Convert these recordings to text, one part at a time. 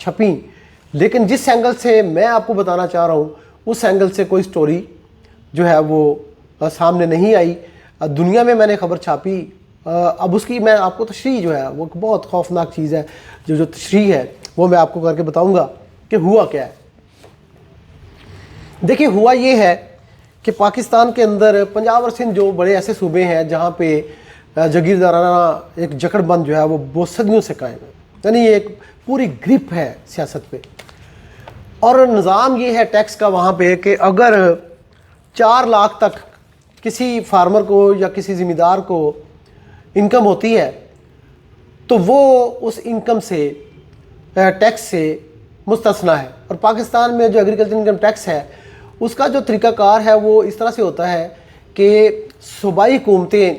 چھپیں, لیکن جس اینگل سے میں آپ کو بتانا چاہ رہا ہوں اس اینگل سے کوئی سٹوری جو ہے وہ سامنے نہیں آئی. دنیا میں نے خبر چھاپی, اب اس کی میں آپ کو تشریح جو ہے وہ بہت خوفناک چیز ہے, جو تشریح ہے وہ میں آپ کو کر کے بتاؤں گا کہ ہوا کیا ہے. دیکھیں ہوا یہ ہے کہ پاکستان کے اندر پنجاب اور سندھ جو بڑے ایسے صوبے ہیں جہاں پہ جاگیردارانہ ایک جکڑ بند جو ہے وہ صدیوں سے قائم ہے, یعنی یہ ایک پوری گرپ ہے سیاست پہ. اور نظام یہ ہے ٹیکس کا وہاں پہ کہ اگر 4 لاکھ تک کسی فارمر کو یا کسی ذمہ دار کو انکم ہوتی ہے تو وہ اس انکم سے ٹیکس سے مستثنا ہے. اور پاکستان میں جو ایگریکلچر انکم ٹیکس ہے اس کا جو طریقہ کار ہے وہ اس طرح سے ہوتا ہے کہ صوبائی حکومتیں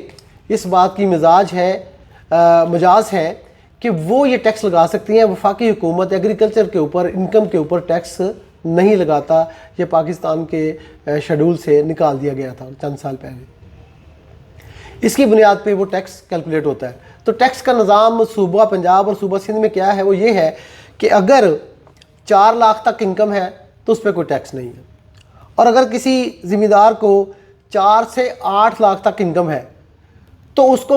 اس بات کی مجاز ہے کہ وہ یہ ٹیکس لگا سکتی ہیں. وفاقی حکومت ایگریکلچر کے اوپر انکم کے اوپر ٹیکس نہیں لگاتا. یہ پاکستان کے شیڈول سے نکال دیا گیا تھا چند سال پہلے. اس کی بنیاد پہ وہ ٹیکس کیلکولیٹ ہوتا ہے. تو ٹیکس کا نظام صوبہ پنجاب اور صوبہ سندھ میں کیا ہے, وہ یہ ہے کہ اگر 4 لاکھ تک انکم ہے تو اس پہ کوئی ٹیکس نہیں ہے, اور اگر کسی ذمہ دار کو 4 سے 8 لاکھ تک انکم ہے تو اس کو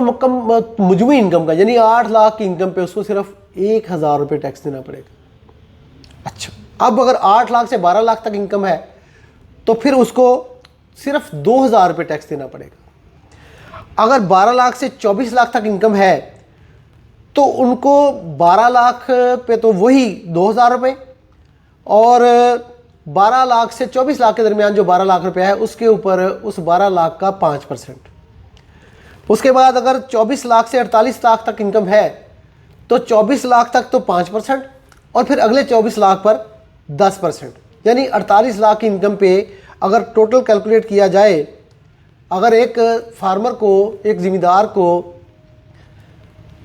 مجموعی انکم کا یعنی 8 لاکھ کی انکم پہ اس کو صرف 1000 روپے ٹیکس دینا پڑے گا. اچھا, اب اگر 8 لاکھ سے 12 لاکھ تک انکم ہے تو پھر اس کو صرف 2000 روپے ٹیکس دینا پڑے گا. اگر 12 لاکھ سے 24 لاکھ تک انکم ہے تو ان کو 12 لاکھ پہ تو وہی 2000 روپے, اور 12 لاکھ سے 24 لاکھ کے درمیان جو 12 لاکھ روپے ہے اس کے اوپر اس 12 لاکھ کا 5%. اس کے بعد اگر 24 لاکھ سے 48 لاکھ تک انکم ہے تو 24 لاکھ تک تو 5%, اور پھر اگلے 24 لاکھ پر 10%. یعنی 48 لاکھ کی انکم پہ اگر ٹوٹل کیلکولیٹ کیا جائے, اگر ایک فارمر کو, ایک ذمہ دار کو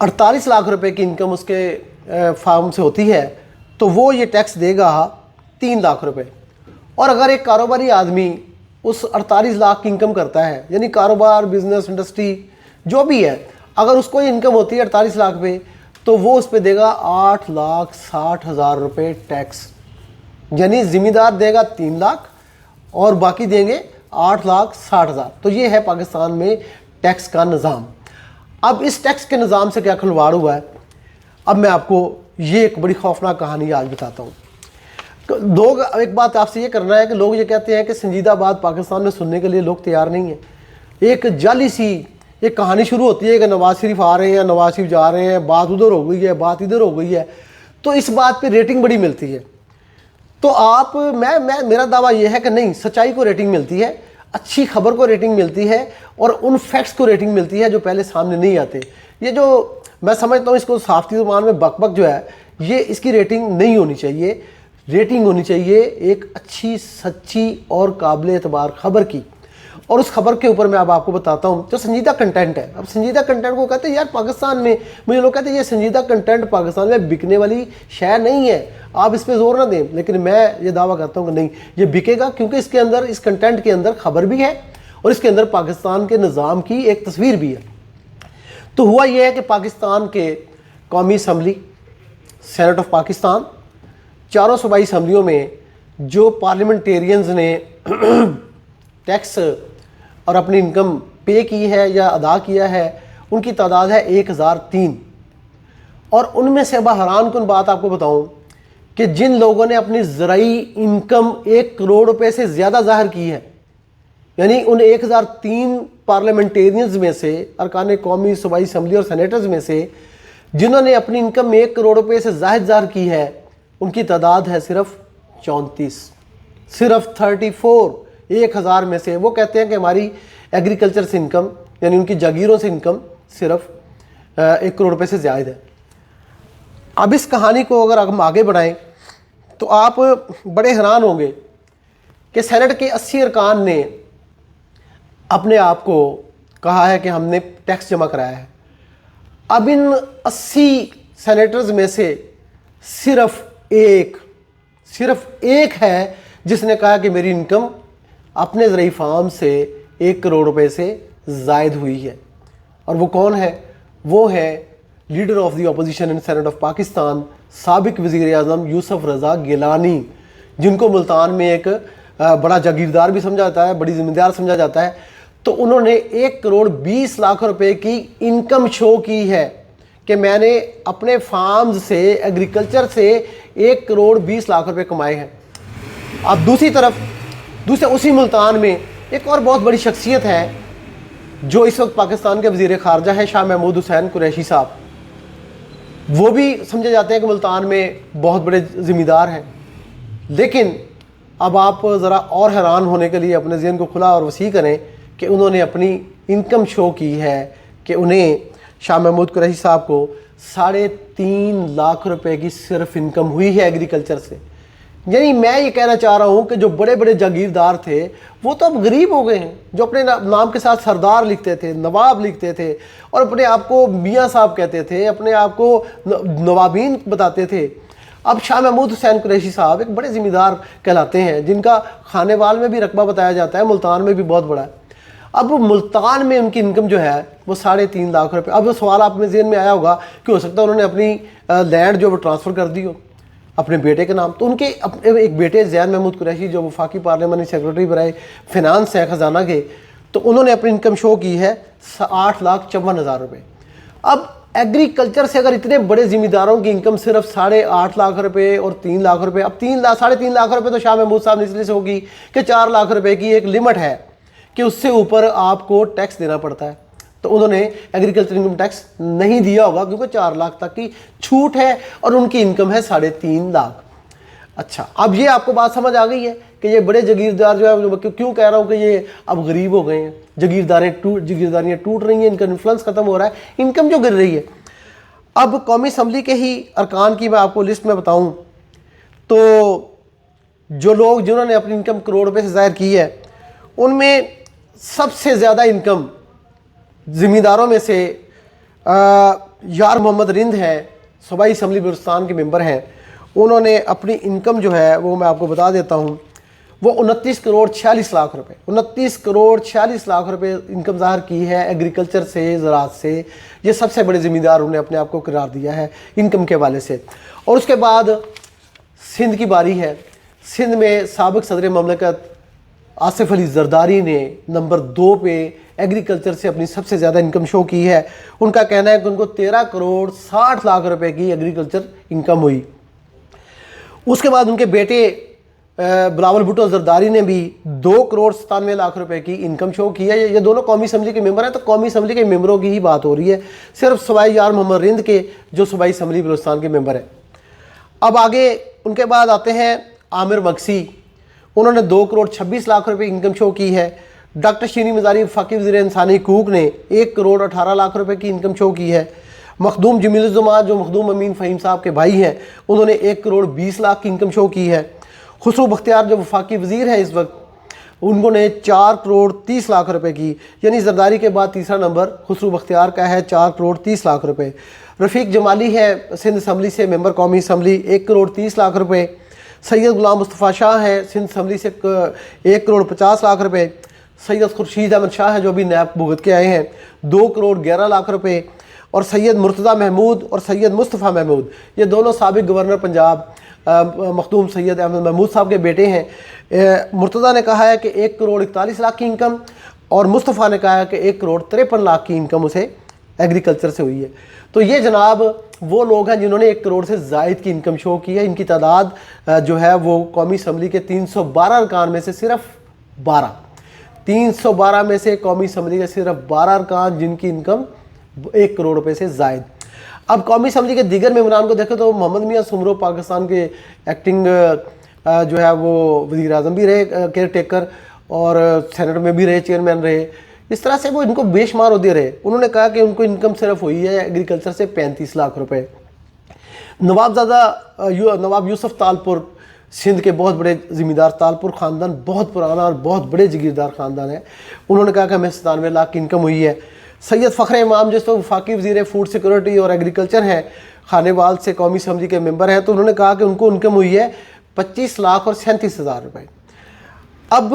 48 لاکھ روپے کی انکم اس کے فارم سے ہوتی ہے تو وہ یہ ٹیکس دے گا 3 لاکھ روپے. اور اگر ایک کاروباری آدمی اس 48 لاکھ کی انکم کرتا ہے, یعنی کاروبار, بزنس, انڈسٹری جو بھی ہے, اگر اس کو یہ انکم ہوتی ہے 48 لاکھ پہ تو وہ اس پہ دے گا 8,60,000 روپے ٹیکس. یعنی ذمہ دار دے گا 3 لاکھ اور باقی دیں گے 8,60,000. تو یہ ہے پاکستان میں ٹیکس کا نظام. اب اس ٹیکس کے نظام سے کیا کھلواڑ ہوا ہے, اب میں آپ کو یہ ایک بڑی خوفناک کہانی آج بتاتا ہوں. لوگ, ایک بات آپ سے یہ کرنا ہے کہ لوگ یہ کہتے ہیں کہ سنجیدہ بات پاکستان میں سننے کے لیے لوگ تیار نہیں ہیں. ایک جعلی سی ایک کہانی شروع ہوتی ہے کہ نواز شریف آ رہے ہیں, نواز شریف جا رہے ہیں, بات ادھر ہو گئی ہے, بات ادھر ہو گئی ہے, تو اس بات پہ ریٹنگ بڑی ملتی ہے. تو آپ میرا دعویٰ یہ ہے کہ نہیں, سچائی کو ریٹنگ ملتی ہے, اچھی خبر کو ریٹنگ ملتی ہے, اور ان فیکٹس کو ریٹنگ ملتی ہے جو پہلے سامنے نہیں آتے. یہ جو میں سمجھتا ہوں اس کو صافتی زبان میں بک بک جو ہے, یہ اس کی ریٹنگ نہیں ہونی چاہیے. ریٹنگ ہونی چاہیے ایک اچھی, سچی اور قابل اعتبار خبر کی. اور اس خبر کے اوپر میں اب آپ کو بتاتا ہوں جو سنجیدہ کنٹینٹ ہے. اب سنجیدہ کنٹینٹ کو کہتے ہیں یار پاکستان میں, مجھے لوگ کہتے ہیں یہ سنجیدہ کنٹینٹ پاکستان میں بکنے والی شے نہیں ہے, آپ اس پہ زور نہ دیں. لیکن میں یہ دعویٰ کرتا ہوں کہ نہیں, یہ بکے گا, کیونکہ اس کے اندر, اس کنٹینٹ کے اندر خبر بھی ہے اور اس کے اندر پاکستان کے نظام کی ایک تصویر بھی ہے. تو ہوا یہ ہے کہ پاکستان کے قومی اسمبلی, سینٹ آف پاکستان, چاروں صوبائی اسمبلیوں میں جو پارلیمنٹیرینز نے ٹیکس اور اپنی انکم پے کی ہے یا ادا کیا ہے, ان کی تعداد ہے 1003. اور ان میں سے اب حیران کن بات آپ کو بتاؤں کہ جن لوگوں نے اپنی زرعی انکم 1 کروڑ روپے سے زیادہ ظاہر کی ہے, یعنی ان 1003 پارلیمنٹیرینز میں سے, ارکان قومی, صوبائی اسمبلی اور سینیٹرز میں سے جنہوں نے اپنی انکم 1 کروڑ روپے سے زائد ظاہر کی ہے, ان کی تعداد ہے صرف 34, صرف 34. 1000 میں سے وہ کہتے ہیں کہ ہماری ایگریکلچر سے انکم, یعنی ان کی جاگیروں سے انکم صرف 1 کروڑ روپے سے زائد ہے. اب اس کہانی کو اگر ہم آگے بڑھائیں تو آپ بڑے حیران ہوں گے کہ سینٹ کے 80 ارکان نے اپنے آپ کو کہا ہے کہ ہم نے ٹیکس جمع کرایا ہے. اب ان 80 سینیٹرز میں سے صرف ایک ہے جس نے کہا کہ میری انکم اپنے زرعی فارم سے 1 کروڑ روپے سے زائد ہوئی ہے. اور وہ کون ہے؟ وہ ہے leader of the opposition in Senate of Pakistan, سابق وزیر اعظم یوسف رضا گیلانی، جن کو ملتان میں ایک بڑا جاگیردار بھی سمجھا جاتا ہے، بڑی ذمہ دار سمجھا جاتا ہے، تو انہوں نے 1,20,00,000 روپے کی انکم شو کی ہے کہ میں نے اپنے فارمز سے، ایگریکلچر سے 1,20,00,000 روپے کمائے ہیں۔ اب دوسری طرف اسی ملتان میں ایک اور بہت بڑی شخصیت ہے جو اس وقت پاکستان کے وزیر خارجہ ہیں، شاہ محمود حسین قریشی صاحب۔ وہ بھی سمجھے جاتے ہیں کہ ملتان میں بہت بڑے ذمہ دار ہیں، لیکن اب آپ ذرا اور حیران ہونے کے لیے اپنے ذہن کو کھلا اور وسیع کریں کہ انہوں نے اپنی انکم شو کی ہے کہ انہیں شاہ محمود قریشی صاحب کو 3.5 روپے کی صرف انکم ہوئی ہے ایگریکلچر سے۔ یعنی میں یہ کہنا چاہ رہا ہوں کہ جو بڑے بڑے جاگیردار تھے وہ تو اب غریب ہو گئے ہیں، جو اپنے نام کے ساتھ سردار لکھتے تھے، نواب لکھتے تھے اور اپنے آپ کو میاں صاحب کہتے تھے، اپنے آپ کو نوابین بتاتے تھے، اب شاہ محمود حسین قریشی صاحب ایک بڑے ذمہ دار کہلاتے ہیں، جن کا خانے وال میں بھی رقبہ بتایا جاتا ہے، ملتان میں بھی بہت بڑا ہے۔ اب ملتان میں ان کی انکم جو ہے وہ 3.5 روپے۔ اب وہ سوال آپ میں ذہن میں آیا ہوگا کہ ہو سکتا ہے انہوں نے اپنی لینڈ جو وہ ٹرانسفر کر دی ہو اپنے بیٹے کے نام، تو ان کے ایک بیٹے زید محمود قریشی جو وفاقی پارلیمانی سیکرٹری برائے فنانس ہیں خزانہ کے، تو انہوں نے اپنی انکم شو کی ہے 8,54,000 روپے۔ اب ایگریکلچر سے اگر اتنے بڑے ذمہ داروں کی انکم صرف 8.5 روپے اور 3 لاکھ روپے، اب 3.5 لاکھ روپے تو شاہ محمود صاحب نے اس لیے سے ہوگی کہ 4 لاکھ روپے کی ایک لمٹ ہے کہ اس سے اوپر آپ کو ٹیکس دینا پڑتا ہے، تو انہوں نے ایگریکلچر انکم ٹیکس نہیں دیا ہوگا کیونکہ 4 لاکھ تک کی چھوٹ ہے اور ان کی انکم ہے 3.5 لاکھ۔ اچھا، اب یہ آپ کو بات سمجھ آ گئی ہے کہ یہ بڑے جاگیردار جو ہے، کیوں کہہ رہا ہوں کہ یہ اب غریب ہو گئے ہیں، جاگیرداریاں ٹوٹ رہی ہیں، ان کا انفلوئنس ختم ہو رہا ہے، انکم جو گر رہی ہے۔ اب قومی اسمبلی کے ہی ارکان کی میں آپ کو لسٹ میں بتاؤں تو جو لوگ جنہوں نے اپنی انکم کروڑ روپے سے ظاہر کی ہے، ان میں سب سے زیادہ انکم ذمہ داروں میں سے یار محمد رند ہیں، صوبائی اسمبلی بلوچستان کے ممبر ہیں۔ انہوں نے اپنی انکم جو ہے وہ میں آپ کو بتا دیتا ہوں، وہ 29,46,00,000 روپے 29,46,00,000 روپے انکم ظاہر کی ہے ایگریکلچر سے، زراعت سے۔ یہ سب سے بڑے ذمہ دار انہوں نے اپنے آپ کو قرار دیا ہے انکم کے حوالے سے۔ اور اس کے بعد سندھ کی باری ہے۔ سندھ میں سابق صدر مملکت آصف علی زرداری نے نمبر 2 پہ ایگریکلچر سے اپنی سب سے زیادہ انکم شو کی ہے۔ ان کا کہنا ہے کہ ان کو 13,60,00,000 روپے کی ایگریکلچر انکم ہوئی۔ اس کے بعد ان کے بیٹے بلاول بھٹو زرداری نے بھی 2,97,00,000 روپے کی انکم شو کی ہے۔ یہ دونوں قومی اسمبلی کے ممبر ہیں، تو قومی اسمبلی کے ممبروں کی ہی بات ہو رہی ہے، صرف سوائے یار محمد رند کے جو صوبائی اسمبلی بلوچستان کے ممبر ہیں۔ اب آگے ان کے بعد آتے ہیں عامر مکسی، انہوں نے 2,26,00,000 روپے انکم شو کی ہے۔ ڈاکٹر شیریں مزاری وفاقی وزیر انسانی حقوق نے 1,18,00,000 روپے کی انکم شو کی ہے۔ مخدوم جمیل الزمان جو مخدوم امین فہیم صاحب کے بھائی ہیں، انہوں نے 1,20,00,000 کی انکم شو کی ہے۔ خسرو بختیار جو وفاقی وزیر ہیں اس وقت، انہوں نے 4,30,00,000 روپے کی، یعنی زرداری کے بعد تیسرا نمبر خسرو بختیار کا ہے 4,30,00,000 روپے۔ رفیق جمالی ہے سندھ اسمبلی سے ممبر قومی اسمبلی، 1,30,00,000 روپے۔ سید غلام مصطفیٰ شاہ ہیں سندھ اسمبلی سے 1,50,00,000 روپے۔ سید خورشید احمد شاہ ہیں جو بھی نیب بھگت کے آئے ہیں، 2,11,00,000 روپے۔ اور سید مرتضیٰ محمود اور سید مصطفیٰ محمود، یہ دونوں سابق گورنر پنجاب مخدوم سید احمد محمود صاحب کے بیٹے ہیں۔ مرتضیٰ نے کہا ہے کہ 1,41,00,000 کی انکم، اور مصطفیٰ نے کہا ہے کہ 1,53,00,000 کی انکم اسے ایگریکلچر سے ہوئی ہے۔ تو یہ جناب وہ لوگ ہیں جنہوں نے 1 کروڑ سے زائد کی انکم شو کی ہے۔ ان کی تعداد جو ہے وہ قومی اسمبلی کے 312 ارکان میں سے صرف 312 میں سے قومی اسمبلی کے صرف 12 ارکان جن کی انکم 1 کروڑ روپے سے زائد۔ اب قومی اسمبلی کے دیگر ممبران کو دیکھیں تو محمد میاں سمرو پاکستان کے ایکٹنگ جو ہے وہ وزیر اعظم بھی رہے، کیئر ٹیکر، اور سینٹ میں بھی رہے، چیئرمین رہے۔ اس طرح سے وہ ان کو بے شمار عہدے رہے۔ انہوں نے کہا کہ ان کو انکم صرف ہوئی ہے ایگریکلچر سے 35,00,000 روپے۔ نواب یوسف تالپور سندھ کے بہت بڑے ذمہ دار، تالپور خاندان بہت پرانا اور بہت بڑے جگیردار خاندان ہے، انہوں نے کہا کہ ہمیں 97,00,000 کی انکم ہوئی ہے۔ سید فخر امام جس تو وفاقی وزیر فوڈ سیکورٹی اور ایگریکلچر ہیں، خانے وال سے قومی اسمبلی کے ممبر ہیں، تو انہوں نے کہا کہ ان کو انکم ہوئی ہے 25,37,000 روپے۔ اب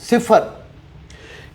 0।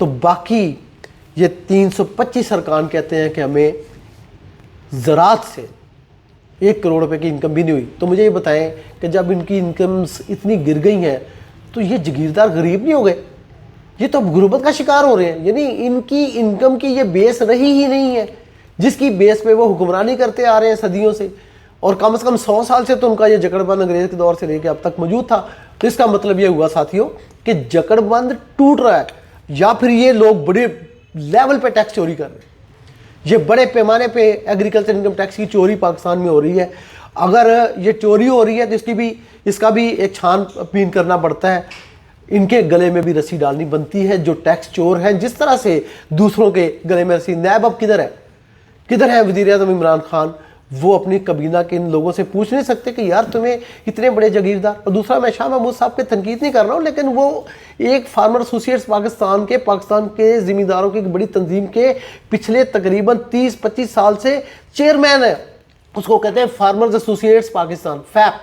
تو باقی یہ 325 ارکان کہتے ہیں کہ ہمیں زراعت سے 1 کروڑ روپے کی انکم بھی نہیں ہوئی. تو مجھے یہ بتائیں کہ جب ان کی انکمز اتنی گر گئی ہیں تو یہ جگیردار غریب نہیں ہو گئے؟ یہ تو اب غربت کا شکار ہو رہے ہیں. یعنی ان کی انکم کی یہ بیس رہی ہی نہیں ہے جس کی بیس پہ وہ حکمرانی کرتے آ رہے ہیں صدیوں سے, اور کم از کم 100 سال سے تو ان کا یہ جکڑ بند انگریز کے دور سے لے کے اب تک موجود تھا. تو اس کا مطلب یہ ہوا ساتھیوں کہ جکڑ بند ٹوٹ رہا ہے, یا پھر یہ لوگ بڑے لیول پہ ٹیکس چوری کر رہے ہیں. یہ بڑے پیمانے پہ ایگریکلچر انکم ٹیکس کی چوری پاکستان میں ہو رہی ہے. اگر یہ چوری ہو رہی ہے تو اس کا بھی ایک چھان بین کرنا پڑتا ہے. ان کے گلے میں بھی رسی ڈالنی بنتی ہے جو ٹیکس چور ہیں, جس طرح سے دوسروں کے گلے میں رسی. نیب اب کدھر ہے وزیر اعظم عمران خان؟ وہ اپنی کابینہ کے ان لوگوں سے پوچھ نہیں سکتے کہ یار تمہیں اتنے بڑے جاگیردار. اور دوسرا, میں شاہ محمود صاحب کے تنقید نہیں کر رہا ہوں, لیکن وہ ایک فارمر ایسوسیٹس پاکستان کے زمینداروں کی ایک بڑی تنظیم کے پچھلے تقریباً 30-25 سال سے چیئرمین ہے. اس کو کہتے ہیں فارمرز ایسوسیٹس پاکستان, فیپ.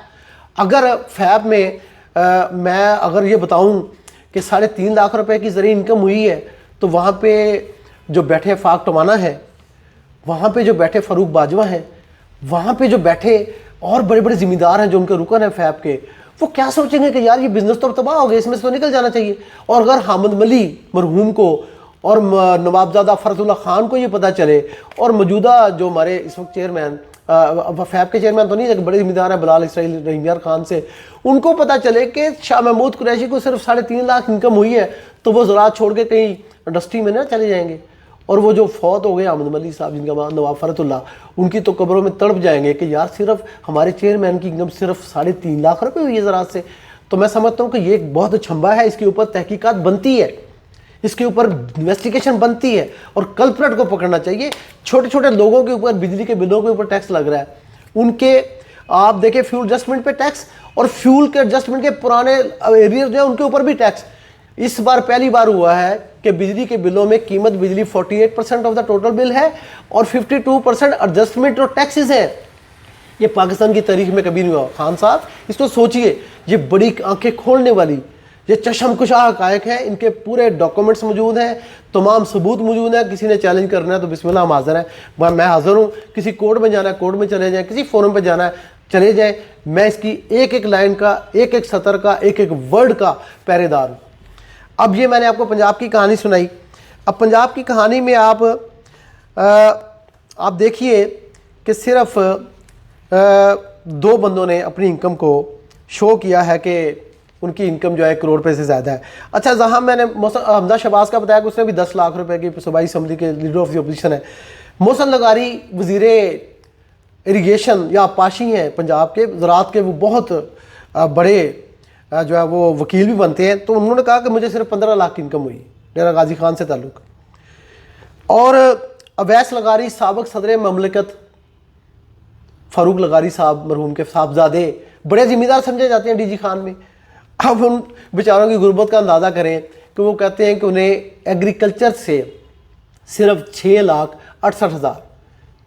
اگر فیپ میں میں اگر یہ بتاؤں کہ 3.5 لاکھ روپے کی زرعی انکم ہوئی ہے, تو وہاں پہ جو بیٹھے فاق ٹمانا ہے, وہاں پہ جو بیٹھے فاروق باجوہ ہیں, وہاں پہ جو بیٹھے اور بڑے بڑے زمیندار ہیں جو ان کے رکن ہیں فیپ کے, وہ کیا سوچیں گے کہ یار یہ بزنس تو تباہ ہو گیا, اس میں سے تو نکل جانا چاہیے. اور اگر حامد ملی مرحوم کو اور نوابزادہ فرد اللہ خان کو یہ پتہ چلے, اور موجودہ جو ہمارے اس وقت چیئرمین فیپ کے چیئرمین تو نہیں لیکن بڑے ذمہ دار ہیں بلال اسرائیل رحیم یار خان سے, ان کو پتہ چلے کہ شاہ محمود قریشی کو صرف 3.5 لاکھ انکم ہوئی ہے, تو وہ زراعت چھوڑ کے کہیں انڈسٹری میں نہ چلے جائیں گے. اور وہ جو فوت ہو گئے احمد ملی صاحب جن کا نام نواب فرت اللہ, ان کی تو قبروں میں تڑپ جائیں گے کہ یار صرف ہمارے چیئرمین کی انکم صرف 3.5 لاکھ روپے ہوئی ہے زراعت سے. تو میں سمجھتا ہوں کہ یہ ایک بہت چھمبا ہے, اس کے اوپر تحقیقات بنتی ہے, اس کے اوپر انویسٹیگیشن بنتی ہے, اور کلپریٹ کو پکڑنا چاہیے. چھوٹے چھوٹے لوگوں کے اوپر بجلی کے بلوں کے اوپر ٹیکس لگ رہا ہے, ان کے آپ دیکھیں فیول ایڈجسٹمنٹ پہ ٹیکس, اور فیول کے ایڈجسٹمنٹ کے پرانے ایریئر جو ہیں ان کے اوپر بھی ٹیکس. اس بار پہلی بار ہوا ہے کہ بجلی کے بلوں میں قیمت بجلی 48% آف دا ٹوٹل بل ہے, اور 52% ایڈجسٹمنٹ اور ٹیکسز ہیں. یہ پاکستان کی تاریخ میں کبھی نہیں ہوا. خان صاحب اس کو سوچئے, یہ بڑی آنکھیں کھولنے والی, یہ چشم کشا حقائق ہیں, ان کے پورے ڈاکومنٹس موجود ہیں, تمام ثبوت موجود ہیں. کسی نے چیلنج کرنا ہے تو بسم اللہ ہم حاضر ہیں, میں حاضر ہوں. کسی کورٹ میں جانا ہے کورٹ میں چلے جائیں, کسی فورم پہ جانا ہے چلے جائیں. میں اس کی ایک ایک لائن کا, ایک ایک سطر کا, ایک ایک ورڈ کا پہرے دار ہوں. اب یہ میں نے آپ کو پنجاب کی کہانی سنائی. اب پنجاب کی کہانی میں آپ دیکھیے کہ صرف 2 بندوں نے اپنی انکم کو شو کیا ہے کہ ان کی انکم جو ہے 1 کروڑ روپے سے زیادہ ہے. اچھا, جہاں میں نے حمزہ شہباز کا بتایا کہ اس نے بھی 10 لاکھ روپے کی صوبائی اسمبلی کے لیڈر آف دی اپوزیشن ہے. محسن لغاری وزیر اریگیشن یا پاشی ہیں پنجاب کے, زراعت کے وہ بہت بڑے جو ہے وہ وکیل بھی بنتے ہیں. تو انہوں نے کہا کہ مجھے صرف 15 لاکھ کی انکم ہوئی, ڈیرہ غازی خان سے تعلق. اور اویس لغاری سابق صدر مملکت فاروق لغاری صاحب مرحوم کے صاحبزادے بڑے ذمہ دار سمجھے جاتے ہیں ڈی جی خان میں. اب ان بیچاروں کی غربت کا اندازہ کریں کہ وہ کہتے ہیں کہ انہیں ایگریکلچر سے صرف 6,68,000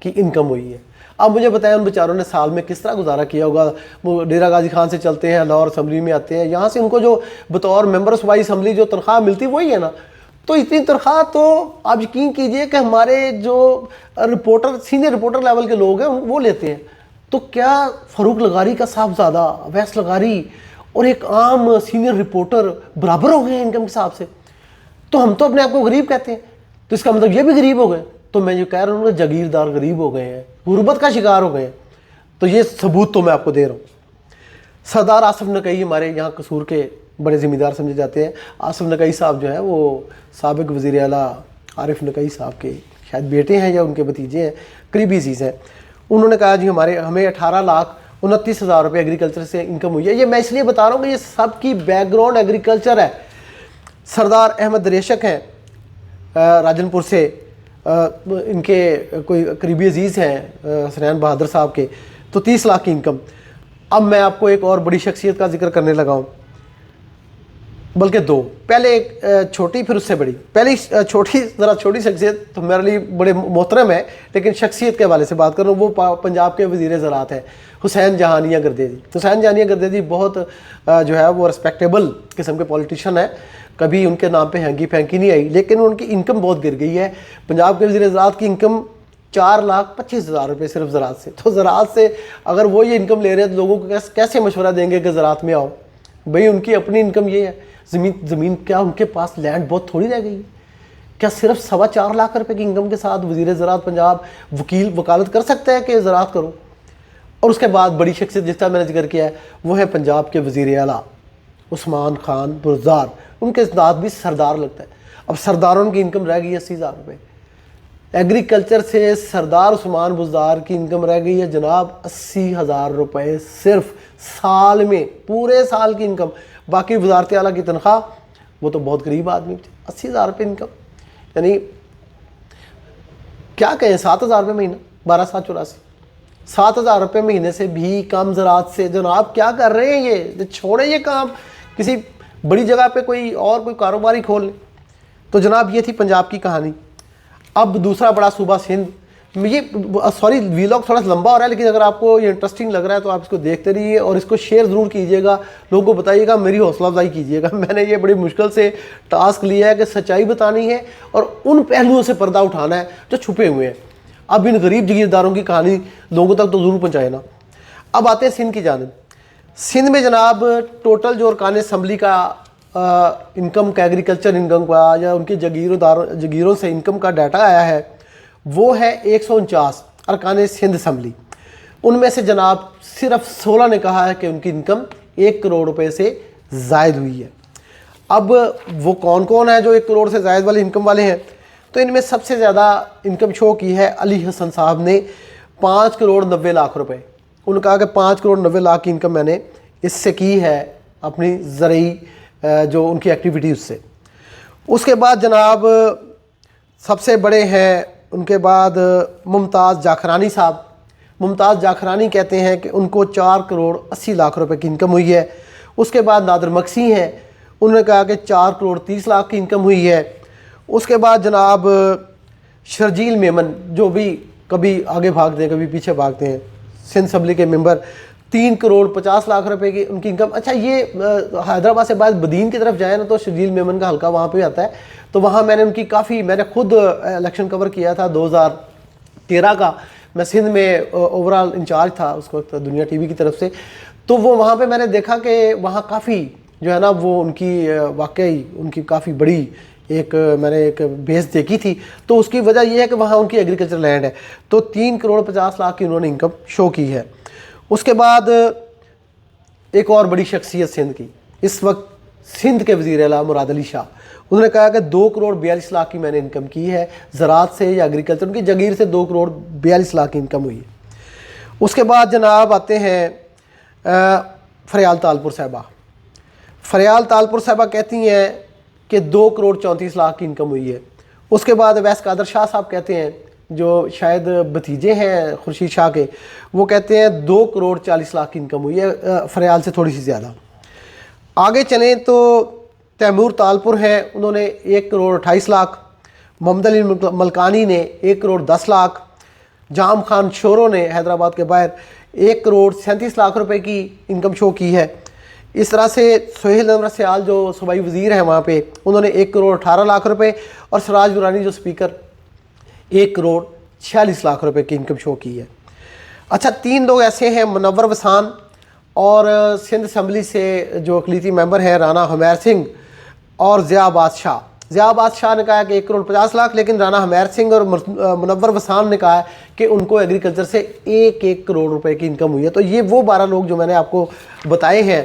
کی انکم ہوئی ہے. اب مجھے بتائیں ان بیچاروں نے سال میں کس طرح گزارا کیا ہوگا. وہ ڈیرہ غازی خان سے چلتے ہیں, لاہور اسمبلی میں آتے ہیں, یہاں سے ان کو جو بطور ممبر صوبائی اسمبلی جو تنخواہ ملتی وہی ہے نا. تو اتنی تنخواہ تو آپ یقین کیجئے کہ ہمارے جو رپورٹر سینئر رپورٹر لیول کے لوگ ہیں وہ لیتے ہیں. تو کیا فاروق لغاری کا صاحبزادہ اویس لغاری اور ایک عام سینئر رپورٹر برابر ہو گئے ہیں انکم کے حساب سے؟ تو ہم تو اپنے آپ کو غریب کہتے ہیں, تو اس کا مطلب یہ بھی غریب ہو گئے. تو میں جو کہہ رہا ہوں کہ جاگیردار غریب ہو گئے ہیں, غربت کا شکار ہو گئے ہیں. تو یہ ثبوت تو میں آپ کو دے رہا ہوں. سردار آصف نقئی ہمارے یہاں قصور کے بڑے ذمہ دار سمجھے جاتے ہیں. آصف نقئی صاحب جو ہیں وہ سابق وزیر اعلیٰ عارف نقئی صاحب کے شاید بیٹے ہیں یا ان کے بھتیجے ہیں, قریبی عزیز ہیں. انہوں نے کہا جی ہمیں 18,29,000 روپے ایگریکلچر سے انکم ہوئی ہے. یہ میں اس لیے بتا رہا ہوں کہ یہ سب کی بیک گراؤنڈ ایگریکلچر ہے. سردار احمد ریشک ہیں راجن پور سے, ان کے کوئی قریبی عزیز ہیں حسنین بہادر صاحب کے, تو 30 لاکھ کی انکم. اب میں آپ کو ایک اور بڑی شخصیت کا ذکر کرنے لگا ہوں. بلکہ دو، پہلے ایک چھوٹی پھر اس سے بڑی. پہلی چھوٹی شخصیت تو میرے لیے بڑے محترم ہے، لیکن شخصیت کے حوالے سے بات کر رہا ہوں. وہ پنجاب کے وزیر زراعت ہیں حسین جہانیہ گردیزی. حسین جہانیہ گردیزی بہت جو ہے وہ رسپیکٹیبل قسم کے پولیٹیشین ہیں. کبھی ان کے نام پہ ہینگی پھینکی نہیں آئی، لیکن ان کی انکم بہت گر گئی ہے. پنجاب کے وزیر زراعت کی انکم 4,25,000 روپے صرف زراعت سے. تو زراعت سے اگر وہ یہ انکم لے رہے ہیں تو لوگوں کو کیسے مشورہ دیں گے کہ زراعت میں آؤ؟ بھئی ان کی اپنی انکم یہ ہے. زمین کیا ان کے پاس لینڈ بہت تھوڑی رہ گئی؟ کیا صرف 4.25 لاکھ روپے کی انکم کے ساتھ وزیر زراعت پنجاب وکالت کر سکتا ہے کہ زراعت کرو؟ اور اس کے بعد بڑی شخصیت جس کا میں نے ذکر کیا ہے وہ ہے پنجاب کے وزیر اعلیٰ عثمان خان بزدار. ان کے ذات بھی سردار لگتا ہے. اب سرداروں کی انکم رہ گئی ہے 80,000 روپے. ایگریکلچر سے سردار عثمان بزدار کی انکم رہ گئی ہے جناب 80,000 روپے صرف سال میں، پورے سال کی انکم. باقی وزارت اعلیٰ کی تنخواہ وہ تو بہت غریب آدمی تھے. 80,000 روپے انکم، یعنی کیا کہیں 7,000 روپے مہینہ، 12,784. 7,000 روپے مہینے سے بھی کم زراعت سے. جناب کیا کر رہے ہیں یہ؟ چھوڑیں یہ کام، کسی بڑی جگہ پہ کوئی کاروباری کھول لیں. تو جناب یہ تھی پنجاب کی کہانی. اب دوسرا بڑا صوبہ سندھ. یہ سوری ویلاگ تھوڑا سا لمبا ہو رہا ہے، لیکن اگر آپ کو یہ انٹرسٹنگ لگ رہا ہے تو آپ اس کو دیکھتے رہیے اور اس کو شیئر ضرور کیجیے گا. لوگوں کو بتائیے گا، میری حوصلہ افزائی کیجیے گا. میں نے یہ بڑی مشکل سے ٹاسک لیا ہے کہ سچائی بتانی ہے اور ان پہلوؤں سے پردہ اٹھانا ہے جو چھپے ہوئے ہیں. اب ان غریب جگیرداروں کی کہانی لوگوں تک تو ضرور پہنچائے نا. اب آتے ہیں سندھ کی جانب. سندھ میں جناب ٹوٹل جو ارکان اسمبلی کا انکم کا، ایگریکلچر انکم کا یا ان کی جگیروں سے انکم کا ڈیٹا آیا ہے وہ ہے 149 ارکان سندھ اسمبلی. ان میں سے جناب صرف 16 نے کہا ہے کہ ان کی انکم 1 کروڑ روپے سے زائد ہوئی ہے. اب وہ کون کون ہے جو 1 کروڑ سے زائد والے انکم والے ہیں؟ تو ان میں سب سے زیادہ انکم شو کی ہے علی حسن صاحب نے 5 کروڑ 90 لاکھ روپے. انہوں نے کہا کہ 5 کروڑ 90 لاکھ کی انکم میں نے اس سے کی ہے اپنی زرعی جو ان کی ایکٹیویٹیز سے. اس کے بعد جناب سب سے بڑے ہیں ان کے بعد ممتاز جاکھرانی صاحب. ممتاز جاکھرانی کہتے ہیں کہ ان کو 4 کروڑ 80 لاکھ روپے کی انکم ہوئی ہے. اس کے بعد نادر مکسی ہیں، انہوں نے کہا کہ 4 کروڑ 30 لاکھ کی انکم ہوئی ہے. اس کے بعد جناب شرجیل میمن جو بھی کبھی آگے بھاگتے ہیں کبھی پیچھے بھاگتے ہیں، سندھ اسمبلی کے ممبر، 3 کروڑ 50 لاکھ روپے کی ان کی انکم. اچھا یہ حیدرآباد سے بعد بدین کی طرف جائیں نا تو شرجیل میمن کا حلقہ وہاں پہ آتا ہے. تو وہاں میں نے ان کی میں نے خود الیکشن کور کیا تھا 2013 کا. میں سندھ میں اوورال انچارج تھا اس وقت دنیا ٹی وی کی طرف سے. تو وہ وہاں پہ میں نے دیکھا کہ وہاں کافی جو ہے نا وہ ان کی واقعی ان کی کافی بڑی میں نے ایک بیس دیکھی تھی. تو اس کی وجہ یہ ہے کہ وہاں ان کی ایگریکلچر لینڈ ہے. تو 3 کروڑ 50 لاکھ کی انہوں نے انکم شو کی ہے. اس کے بعد ایک اور بڑی شخصیت سندھ کی اس وقت سندھ کے وزیر اعلیٰ مراد علی شاہ، انہوں نے کہا کہ 2 کروڑ 42 لاکھ کی میں نے انکم کی ہے زراعت سے یا ایگریکلچر. ان کی جگیر سے 2 کروڑ 42 لاکھ کی انکم ہوئی ہے. اس کے بعد جناب آتے ہیں فریال تالپور صاحبہ. فریال تالپور صاحبہ کہتی ہیں کہ 2 کروڑ 34 لاکھ کی انکم ہوئی ہے. اس کے بعد ویس قادر شاہ صاحب کہتے ہیں جو شاید بھتیجے ہیں خورشید شاہ کے، وہ کہتے ہیں 2 کروڑ 40 لاکھ کی انکم ہوئی ہے، فریال سے تھوڑی سی زیادہ. آگے چلیں تو تیمور تالپور ہیں، انہوں نے 1 کروڑ 28 لاکھ. محمد علی ملکانی نے 1 کروڑ 10 لاکھ. جام خان شورو نے حیدرآباد کے باہر 1 کروڑ 37 لاکھ روپے کی انکم شو کی ہے. اس طرح سے سہیل انور سیال جو صوبائی وزیر ہیں وہاں پہ، انہوں نے 1 کروڑ 18 لاکھ روپے. اور سراج درانی جو سپیکر 1 کروڑ 46 لاکھ روپے کی انکم شو کی ہے. اچھا 3 لوگ ایسے ہیں، منور وسان اور سندھ اسمبلی سے جو اقلیتی ممبر ہیں رانا حمیر سنگھ اور ضیاء بادشاہ. ضیاء بادشاہ نے کہا کہ 1 کروڑ 50 لاکھ، لیکن رانا حمیر سنگھ اور منور وسان نے کہا کہ ان کو ایگریکلچر سے 1 کروڑ روپے کی انکم ہوئی ہے. تو یہ وہ 12 لوگ جو میں نے آپ کو بتائے ہیں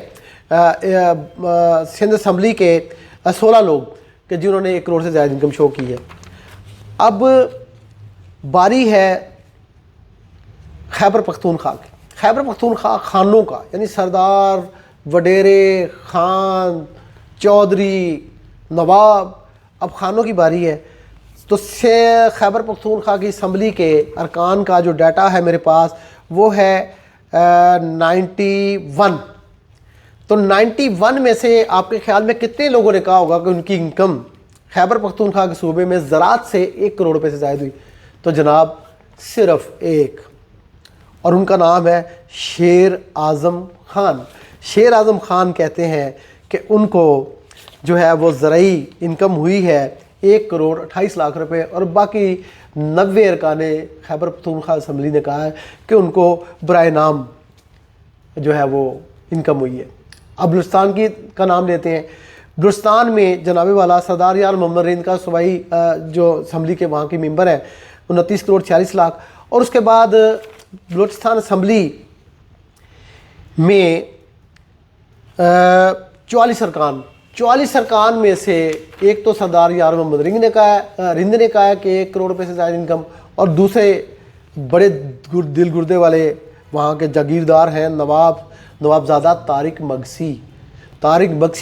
سندھ اسمبلی کے 16 لوگ کہ جنہوں نے 1 کروڑ سے زیادہ انکم شو کی ہے. اب باری ہے خیبر پختونخوا کی. خیبر پختونخوا خانوں کا، یعنی سردار، وڈیرے، خان، چودھری، نواب، اب خانوں کی باری ہے. تو خیبر پختونخوا کی اسمبلی کے ارکان کا جو ڈیٹا ہے میرے پاس وہ ہے 91. تو 91 میں سے آپ کے خیال میں کتنے لوگوں نے کہا ہوگا کہ ان کی انکم خیبر پختونخوا کے صوبے میں زراعت سے 1 کروڑ روپے سے زائد ہوئی؟ تو جناب صرف ایک، اور ان کا نام ہے شیر اعظم خان۔ شیر اعظم خان کہتے ہیں کہ ان کو جو ہے وہ زرعی انکم ہوئی ہے 1 کروڑ 28 لاکھ روپے، اور باقی 90 ارکان خیبر پختونخوا اسمبلی نے کہا ہے کہ ان کو برائے نام جو ہے وہ انکم ہوئی ہے۔ اب بلوچستان کا نام لیتے ہیں۔ بلوچستان میں جناب والا سردار یار محمد رند کا صوبائی جو اسمبلی کے وہاں کی ممبر ہیں 29 کروڑ 46 لاکھ، اور اس کے بعد بلوچستان اسمبلی میں 44 ارکان میں سے ایک تو سردار یار محمد رند نے کہا ہے کہ 1 کروڑ روپے سے زائد انکم، اور دوسرے بڑے دل گردے والے وہاں کے جاگیردار ہیں نواب زادہ طارق مگسی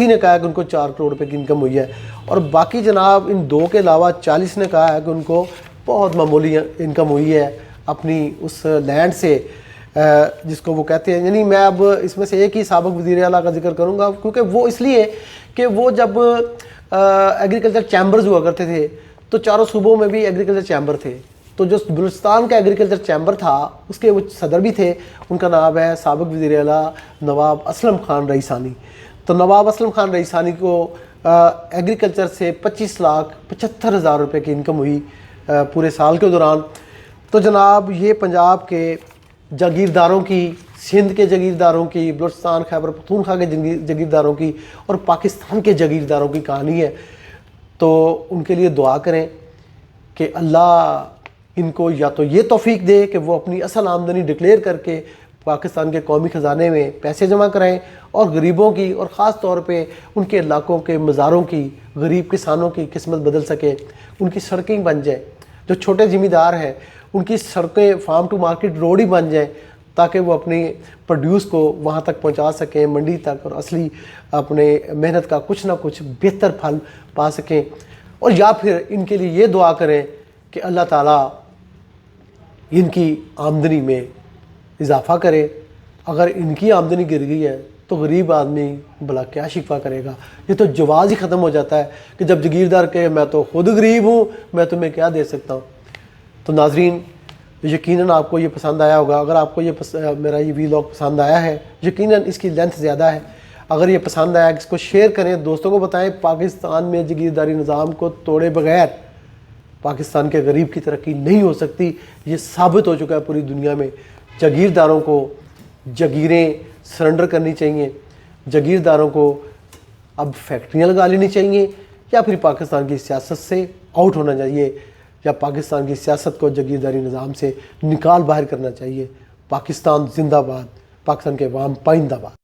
نے کہا ہے کہ ان کو 4 کروڑ روپے کی انکم ہوئی ہے، اور باقی جناب ان دو کے علاوہ 40 نے کہا ہے کہ ان کو بہت معمولی انکم ہوئی ہے اپنی اس لینڈ سے جس کو وہ کہتے ہیں، یعنی میں اب اس میں سے ایک ہی سابق وزیر اعلیٰ کا ذکر کروں گا، کیونکہ وہ اس لیے کہ وہ جب ایگریکلچر چیمبرز ہوا کرتے تھے تو چاروں صوبوں میں بھی ایگریکلچر چیمبر تھے، تو جو بلوچستان کا ایگریکلچر چیمبر تھا اس کے وہ صدر بھی تھے، ان کا نام ہے سابق وزیر اعلیٰ نواب اسلم خان رئیسانی۔ تو نواب اسلم خان رئیسانی کو ایگریکلچر سے 25,75,000 روپے کی انکم ہوئی پورے سال کے دوران۔ تو جناب یہ پنجاب کے جاگیرداروں کی، سندھ کے جاگیرداروں کی، بلوچستان خیبر پختونخوا کے جاگیرداروں کی اور پاکستان کے جاگیرداروں کی کہانی ہے۔ تو ان کے لیے دعا کریں کہ اللہ ان کو یا تو یہ توفیق دے کہ وہ اپنی اصل آمدنی ڈکلیئر کر کے پاکستان کے قومی خزانے میں پیسے جمع کرائیں، اور غریبوں کی اور خاص طور پہ ان کے علاقوں کے مزاروں کی، غریب کسانوں کی قسمت بدل سکے، ان کی سڑکیں بن جائیں، جو چھوٹے زمیندار ہیں ان کی سڑکیں فارم ٹو مارکیٹ روڈ ہی بن جائیں، تاکہ وہ اپنی پروڈیوس کو وہاں تک پہنچا سکیں، منڈی تک، اور اصلی اپنے محنت کا کچھ نہ کچھ بہتر پھل پا سکیں۔ اور یا پھر ان کے لیے یہ دعا کریں کہ اللہ تعالیٰ ان کی آمدنی میں اضافہ کرے۔ اگر ان کی آمدنی گر گئی ہے تو غریب آدمی بھلا کیا شکوہ کرے گا؟ یہ تو جواز ہی ختم ہو جاتا ہے کہ جب جاگیردار کہے میں تو خود غریب ہوں، میں تمہیں کیا دے سکتا ہوں۔ تو ناظرین یقیناً آپ کو یہ پسند آیا ہوگا۔ اگر آپ کو میرا یہ ویلاگ پسند آیا ہے، یقیناً اس کی لینتھ زیادہ ہے، اگر یہ پسند آیا اس کو شیئر کریں، دوستوں کو بتائیں۔ پاکستان میں جاگیرداری نظام کو توڑے بغیر پاکستان کے غریب کی ترقی نہیں ہو سکتی، یہ ثابت ہو چکا ہے پوری دنیا میں۔ جاگیرداروں کو جاگیریں سرنڈر کرنی چاہیے، جاگیرداروں کو اب فیکٹریاں لگا لینی چاہیے، یا پھر پاکستان کی سیاست سے آؤٹ ہونا چاہیے، یا پاکستان کی سیاست کو جاگیرداری نظام سے نکال باہر کرنا چاہیے۔ پاکستان زندہ باد، پاکستان کے عوام پائندہ باد۔